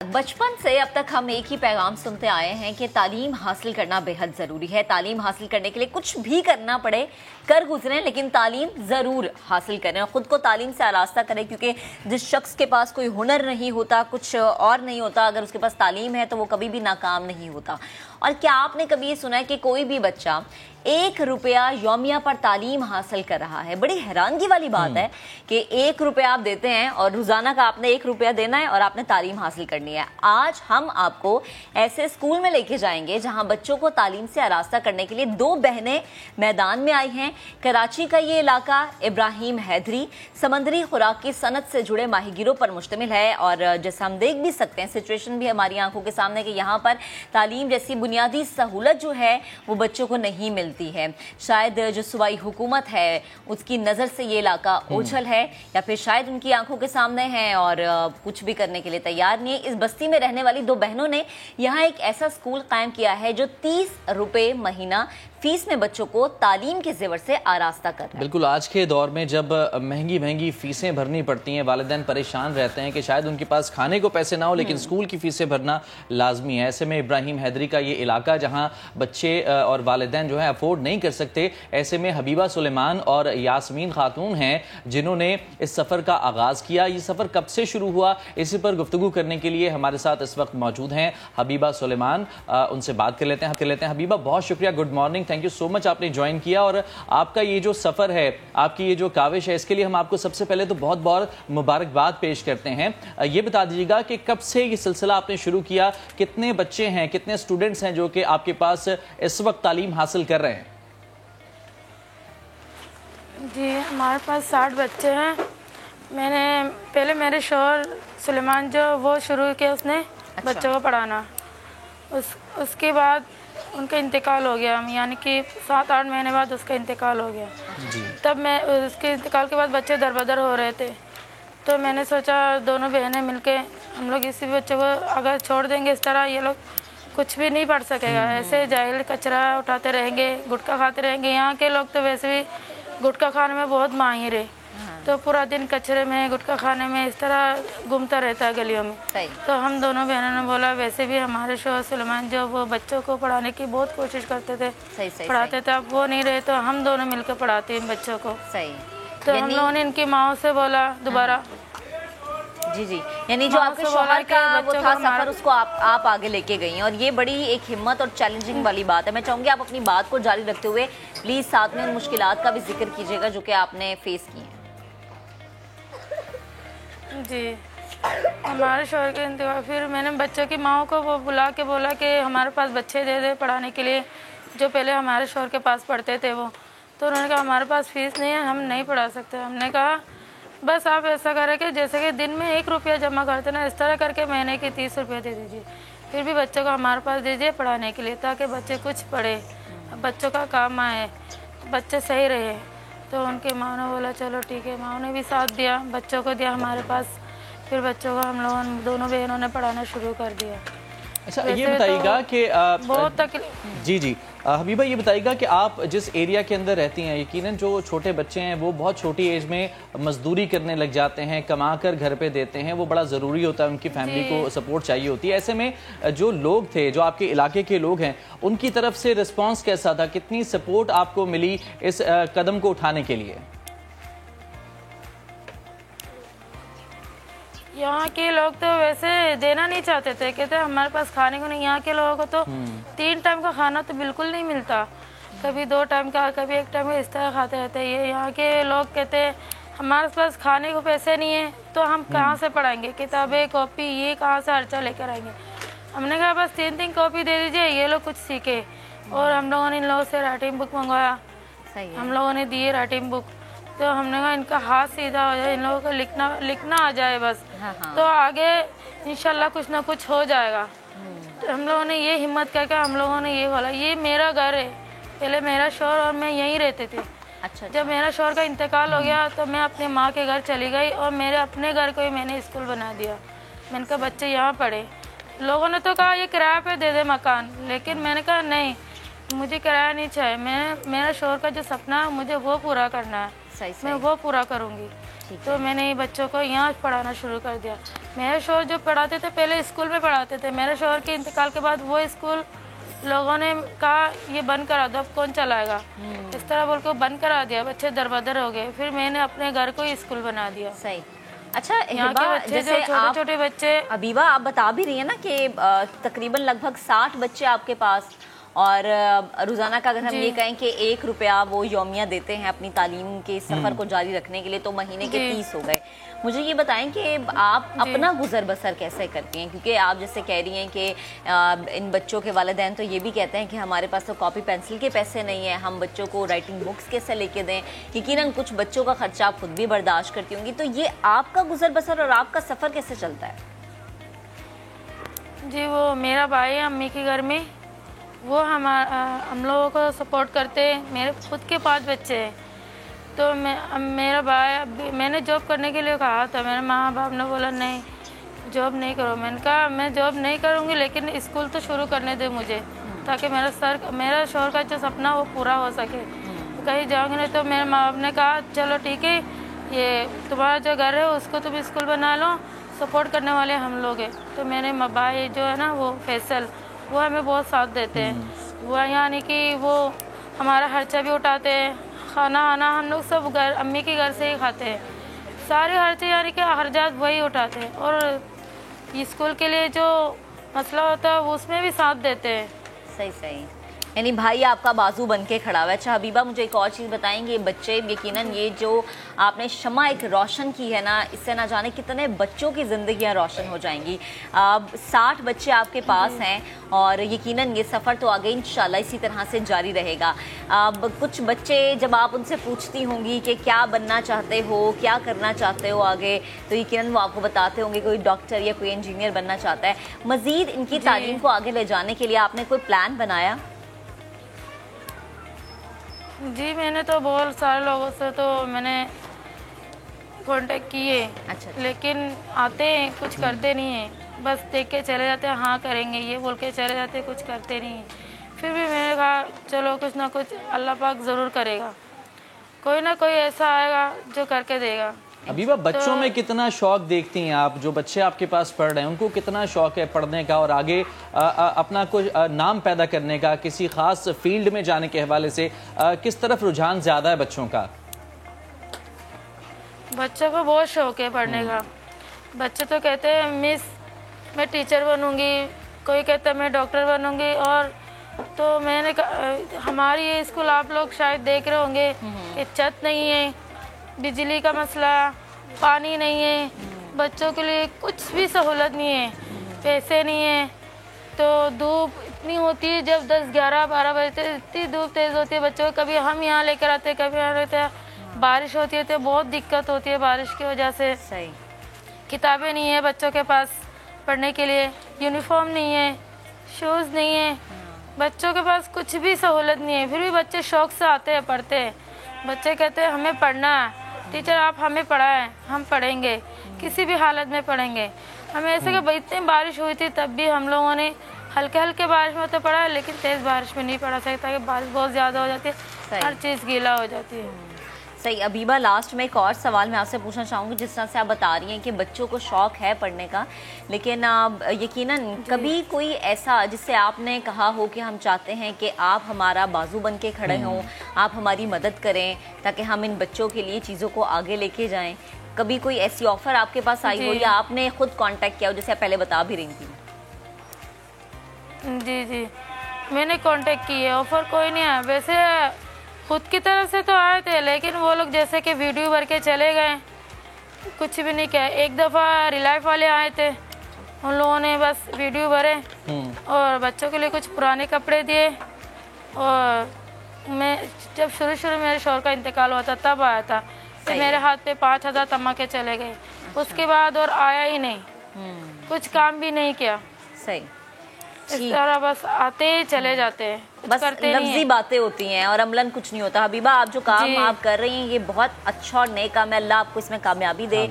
बचपन से अब तक हम एक ही पैगाम सुनते आए हैं कि तालीम हासिल करना बेहद ज़रूरी है। तालीम हासिल करने के लिए कुछ भी करना पड़े कर गुजरें, लेकिन तालीम ज़रूर हासिल करें और ख़ुद को तालीम से आरास्ता करें, क्योंकि जिस शख्स के पास कोई हुनर नहीं होता, कुछ और नहीं होता, अगर उसके पास तालीम है तो वो कभी भी नाकाम नहीं होता। और क्या आपने कभी ये सुना है कि कोई भी बच्चा 1 रुपया यौमिया पर तालीम हासिल कर रहा है? बड़ी हैरानगी वाली बात है कि 1 रुपया आप देते हैं और रोज़ाना का आपने 1 रुपया देना है और आपने तालीम हासिल करनी है। आज हम आपको ऐसे स्कूल में लेके जाएंगे जहां बच्चों को तालीम से आरास्ता करने के लिए 2 बहनें मैदान में आई हैं। कराची का ये इलाका इब्राहिम हैदरी समंदरी खुराक की सनत से जुड़े माहिगीरों पर मुश्तमिल है और जैसा हम देख भी सकते हैं, सिचुएशन भी हमारी आंखों के सामने कि यहाँ पर तालीम जैसी बुनियादी सहूलत जो है वो बच्चों को नहीं मिलती है। शायद जो सूबाई हुकूमत है उसकी नज़र से ये इलाका ओझल है, या फिर शायद उनकी आंखों के सामने है और कुछ भी करने के लिए तैयार नहीं है। इस बस्ती में रहने वाली 2 बहनों ने यहाँ एक ऐसा स्कूल कायम किया है जो 30 रुपये महीना फीस में बच्चों को तालीम के जेवर से आरास्ता कर रहा है। बिल्कुल, आज के दौर में जब महंगी महंगी फीसें भरनी पड़ती हैं, वालिदैन परेशान रहते हैं कि शायद उनके पास खाने को पैसे ना हो, लेकिन स्कूल की फीसें भरना लाजमी है। ऐसे में इब्राहिम हैदरी का ये इलाका जहां बच्चे और वालिदैन जो है अफोर्ड नहीं कर सकते, ऐसे में हबीबा सुलेमान और यास्मीन खातून हैं जिन्होंने इस सफ़र का आगाज़ किया। ये सफ़र कब से शुरू हुआ, इसी पर गुफ्तगू करने के लिए हमारे साथ इस वक्त मौजूद हैं हबीबा सुलेमान। उनसे बात कर लेते हैं। हबीबा, बहुत शुक्रिया, good morning, thank you so much, आपने ज्वाइन किया। और आपका ये जो सफ़र है, आपकी ये जो काविश है, इसके लिए हम आपको सबसे पहले तो बहुत बहुत मुबारकबाद पेश करते हैं। ये बता दीजिएगा कि कब से ये सिलसिला आपने शुरू किया, कितने बच्चे हैं, कितने स्टूडेंट्स हैं जो कि आपके पास इस वक्त तालीम हासिल कर रहे हैं? जी, हमारे पास 60 बच्चे हैं। मैंने पहले मेरे शौहर सुलेमान जो वो शुरू किया उसने बच्चों को पढ़ाना, उसके बाद उनका इंतकाल हो गया, यानी कि 7-8 महीने बाद उसका इंतकाल हो गया। तब मैं उसके इंतकाल के बाद बच्चे दरबदर हो रहे थे, तो मैंने सोचा दोनों बहनें मिलके हम लोग इसी बच्चे को अगर छोड़ देंगे इस तरह, ये लोग कुछ भी नहीं पढ़ सकेगा, ऐसे जाहिल कचरा उठाते रहेंगे, गुटखा खाते रहेंगे। यहाँ के लोग तो वैसे भी गुटखा खाने में बहुत माहिर है, तो पूरा दिन कचरे में गुटखा खाने में इस तरह घूमता रहता है गलियों में। तो हम दोनों बहनों ने बोला, वैसे भी हमारे शौहर सुलेमान जो वो बच्चों को पढ़ाने की बहुत कोशिश करते थे, पढ़ाते थे, अब वो नहीं रहे तो हम दोनों मिलकर पढ़ाते हैं बच्चों को। तो हम लोगों ने इनकी माओ से बोला दोबारा। जी, यानी जो आपके शौहर का वो था सफर, उसको आप आगे लेके गई हैं और ये बड़ी एक हिम्मत और चैलेंजिंग वाली बात है। मैं चाहूँगी आप अपनी बात को जारी रखते हुए प्लीज़ साथ में उन मुश्किलात का भी जिक्र कीजिएगा जो कि आपने फेस की हैं। जी, हमारे शौहर के इंतकाल, फिर मैंने बच्चों की माओ को वो बुला के बोला कि हमारे पास बच्चे दे दे पढ़ाने के लिए, जो पहले हमारे शौहर के पास पढ़ते थे वो। तो उन्होंने कहा हमारे पास फ़ीस नहीं है, हम नहीं पढ़ा सकते। हमने कहा बस आप ऐसा करें कि जैसे कि दिन में 1 रुपया जमा करते ना, इस तरह करके महीने के 30 रुपये दे दीजिए, फिर भी बच्चों को हमारे पास दीजिए पढ़ाने के लिए, ताकि बच्चे कुछ पढ़े, बच्चों का काम आए, बच्चे सही रहे। तो उनके माँ ने बोला चलो ठीक है, माँ ने भी साथ दिया, बच्चों को दिया हमारे पास, फिर बच्चों को हम लोगों दोनों बहनों ने पढ़ाना शुरू कर दिया। अच्छा, ये बताइएगा कि बहुत तकलीफ। जी, हबीबा, ये बताइएगा कि आप जिस एरिया के अंदर रहती हैं, यकीनन जो छोटे बच्चे हैं वो बहुत छोटी एज में मजदूरी करने लग जाते हैं, कमा कर घर पे देते हैं, वो बड़ा ज़रूरी होता है, उनकी फैमिली को सपोर्ट चाहिए होती है। ऐसे में जो लोग थे, जो आपके इलाके के लोग हैं, उनकी तरफ से रिस्पॉन्स कैसा था, कितनी सपोर्ट आपको मिली इस कदम को उठाने के लिए? यहाँ के लोग तो वैसे देना नहीं चाहते थे, कहते हमारे पास खाने को नहीं। यहाँ के लोगों को तो 3 टाइम का खाना तो बिल्कुल नहीं मिलता, कभी 2 टाइम का, कभी 1 टाइम का, इस तरह खाते रहते हैं। ये यहाँ के लोग कहते हमारे पास खाने को पैसे नहीं है तो हम कहाँ से पढ़ाएंगे, किताबें कॉपी ये कहाँ से खर्चा लेकर आएंगे। हमने कहा बस 3 कॉपी दे दीजिए, ये लोग कुछ सीखे। और हम लोगों ने इन लोगों से राइटिंग बुक मंगवाया, हम लोगों ने दिए राइटिंग बुक। तो हमने कहा इनका हाथ सीधा हो जाए, इन लोगों को लिखना आ जाए बस, तो आगे इंशाल्लाह कुछ ना कुछ हो जाएगा। तो हम लोगों ने ये हिम्मत करके हम लोगों ने ये बोला, ये मेरा घर है, पहले मेरा शौहर और मैं यहीं रहते थे। अच्छा। जब मेरा शौहर का इंतकाल हो गया तो मैं अपने माँ के घर चली गई और मेरे अपने घर को ही मैंने स्कूल बना दिया। मैंने कहा बच्चे यहाँ पढ़े। लोगों ने तो कहा ये किराए पे दे दे मकान, लेकिन मैंने कहा नहीं, मुझे किराया नहीं चाहिए, मेरा शौहर का जो सपना है मुझे वो पूरा करना है, मैं वो पूरा करूँगी। तो मैंने बच्चों को यहाँ पढ़ाना शुरू कर दिया। मेरे शौहर जो पढ़ाते थे पहले स्कूल में पढ़ाते थे, मेरे शौहर के इंतकाल के बाद वो स्कूल लोगों ने कहा ये बंद करा दो, अब कौन चलाएगा, इस तरह बोल के बंद करा दिया, बच्चे दरबदर हो गए। फिर मैंने अपने घर को ही स्कूल बना दिया। सही। अच्छा यहाँ के बच्चे जैसे छोटे छोटे बच्चे, अबीबा आप बता भी रही है ना कि तकरीबन लगभग 60 बच्चे आपके पास, और रोज़ाना का अगर हम ये कहें कि 1 रुपया वो यौमिया देते हैं अपनी तालीम के सफ़र को जारी रखने के लिए, तो महीने के 30 हो गए। मुझे ये बताएं कि आप अपना गुजर बसर कैसे करती हैं, क्योंकि आप जैसे कह रही हैं कि इन बच्चों के वालिदैन तो ये भी कहते हैं कि हमारे पास तो कॉपी पेंसिल के पैसे नहीं है, हम बच्चों को राइटिंग बुक्स कैसे लेके दें। यकीनन कुछ बच्चों का खर्चा आप खुद भी बर्दाश्त करती होंगी, तो ये आपका गुजर बसर और आपका सफ़र कैसे चलता है? जी वो मेरा भाई है अम्मी के घर में, वो हम लोगों को सपोर्ट करते हैं। मेरे खुद के 5 बच्चे हैं, तो मेरा भाई, मैंने जॉब करने के लिए कहा था, मेरे माँ बाप ने बोला नहीं जॉब नहीं करो। मैंने कहा मैं जॉब नहीं करूँगी, लेकिन स्कूल तो शुरू करने दे मुझे, ताकि मेरा शौहर का जो सपना वो पूरा हो सके। तो कहीं जाऊँगी नहीं, तो मेरे माँ बाप ने कहा चलो ठीक है, ये तुम्हारा जो घर है उसको तुम स्कूल बना लो, सपोर्ट करने वाले हम लोग हैं। तो मेरे भाई जो है ना वो फैसल, वो हमें बहुत साथ देते हैं। वो यानी कि वो हमारा खर्चा भी उठाते हैं, खाना आना हम लोग सब घर अम्मी के घर से ही खाते हैं, सारे खर्चे यानी कि खर्चात वही उठाते हैं, और स्कूल के लिए जो मसला होता है वो उसमें भी साथ देते हैं। सही सही, यानी भाई आपका बाजू बन के खड़ा हुआ है। अच्छा हबीबा मुझे एक और चीज़ बताएंगे, बच्चे यकीनन ये जो आपने शमा एक रोशन की है ना, इससे ना जाने कितने बच्चों की ज़िंदगियाँ रोशन हो जाएंगी। 60 बच्चे आपके पास हैं, और यकीनन ये सफ़र तो आगे इंशाल्लाह इसी तरह से जारी रहेगा। कुछ बच्चे जब आप उनसे पूछती होंगी कि क्या बनना चाहते हो, क्या करना चाहते हो आगे, तो यकीनन वो आपको बताते होंगे कोई डॉक्टर या कोई इंजीनियर बनना चाहता है। मज़ीद इनकी तालीम को आगे ले जाने के लिए आपने कोई प्लान बनाया? जी मैंने तो बहुत सारे लोगों से तो मैंने कांटेक्ट किए। अच्छा। लेकिन आते हैं कुछ करते नहीं हैं, बस देख के चले जाते हैं, हाँ करेंगे ये बोल के चले जाते हैं, कुछ करते नहीं हैं। फिर भी मैंने कहा चलो कुछ ना कुछ अल्लाह पाक ज़रूर करेगा, कोई ना कोई ऐसा आएगा जो करके देगा। अबीबा बच्चों में कितना शौक देखती हैं आप, जो बच्चे आपके पास पढ़ रहे हैं उनको कितना शौक है पढ़ने का और आगे अपना कुछ नाम पैदा करने का, किसी खास फील्ड में जाने के हवाले से किस तरफ रुझान ज़्यादा है बच्चों का? बच्चों को बहुत शौक है पढ़ने का। बच्चे तो कहते हैं मिस मैं टीचर बनूंगी, कोई कहता है मैं डॉक्टर बनूंगी। और तो मैंने हमारी ये स्कूल आप लोग शायद देख रहे होंगे कि छत नहीं है, बिजली का मसला, पानी नहीं है, बच्चों के लिए कुछ भी सहूलत नहीं है, पैसे नहीं है। तो धूप इतनी होती है, जब 10, 11, 12 बजे इतनी धूप तेज़ होती है, बच्चों को कभी हम यहाँ लेकर आते कभी यहाँ रहते हैं, बारिश होती है तो बहुत दिक्कत होती है बारिश की वजह से। सही। किताबें नहीं है बच्चों के पास पढ़ने के लिए, यूनिफॉर्म नहीं है, शूज़ नहीं है, बच्चों के पास कुछ भी सहूलत नहीं है। फिर भी बच्चे शौक़ से आते हैं, पढ़ते हैं। बच्चे कहते हैं हमें पढ़ना है, टीचर आप हमें पढ़ाएं, हम पढ़ेंगे, किसी भी हालत में पढ़ेंगे। हमें ऐसे कि इतनी बारिश हुई थी तब भी हम लोगों ने हल्के हल्के बारिश में तो पढ़ा है, लेकिन तेज़ बारिश में नहीं पढ़ा सकता कि बारिश बहुत ज़्यादा हो जाती है, हर चीज़ गीला हो जाती है। सही। अबीबा लास्ट में एक और सवाल मैं आपसे पूछना चाहूँगी, जिस तरह से आप बता रही हैं कि बच्चों को शौक़ है पढ़ने का, लेकिन यकीनन कभी कोई ऐसा जिससे आपने कहा हो कि हम चाहते हैं कि आप हमारा बाजू बन के खड़े हों, आप हमारी मदद करें ताकि हम इन बच्चों के लिए चीज़ों को आगे लेके जाएं, कभी कोई ऐसी ऑफ़र आपके पास आई हो या आपने खुद कांटेक्ट किया हो, जैसे आप पहले बता भी रही थी? जी जी मैंने कांटेक्ट किया, ऑफ़र कोई नहीं आया। वैसे खुद की तरफ से तो आए थे, लेकिन वो लोग जैसे कि वीडियो भर के चले गए, कुछ भी नहीं किया। एक दफ़ा रिलाइफ वाले आए थे, उन लोगों ने बस वीडियो भरे और बच्चों के लिए कुछ पुराने कपड़े दिए। और मैं जब शुरू मेरे शौहर का इंतकाल हुआ था तब आया था, तो मेरे हाथ पे 5000 तमके चले गए। उसके बाद और आया ही नहीं, कुछ काम भी नहीं किया। सही। इस तरह बस आते ही चले जाते हैं, बस लफ्जी बातें होती हैं और अमलन कुछ नहीं होता। हबीबा आप जो काम आप कर रही हैं ये बहुत अच्छा और नेक काम है, अल्लाह आपको इसमें कामयाबी दे।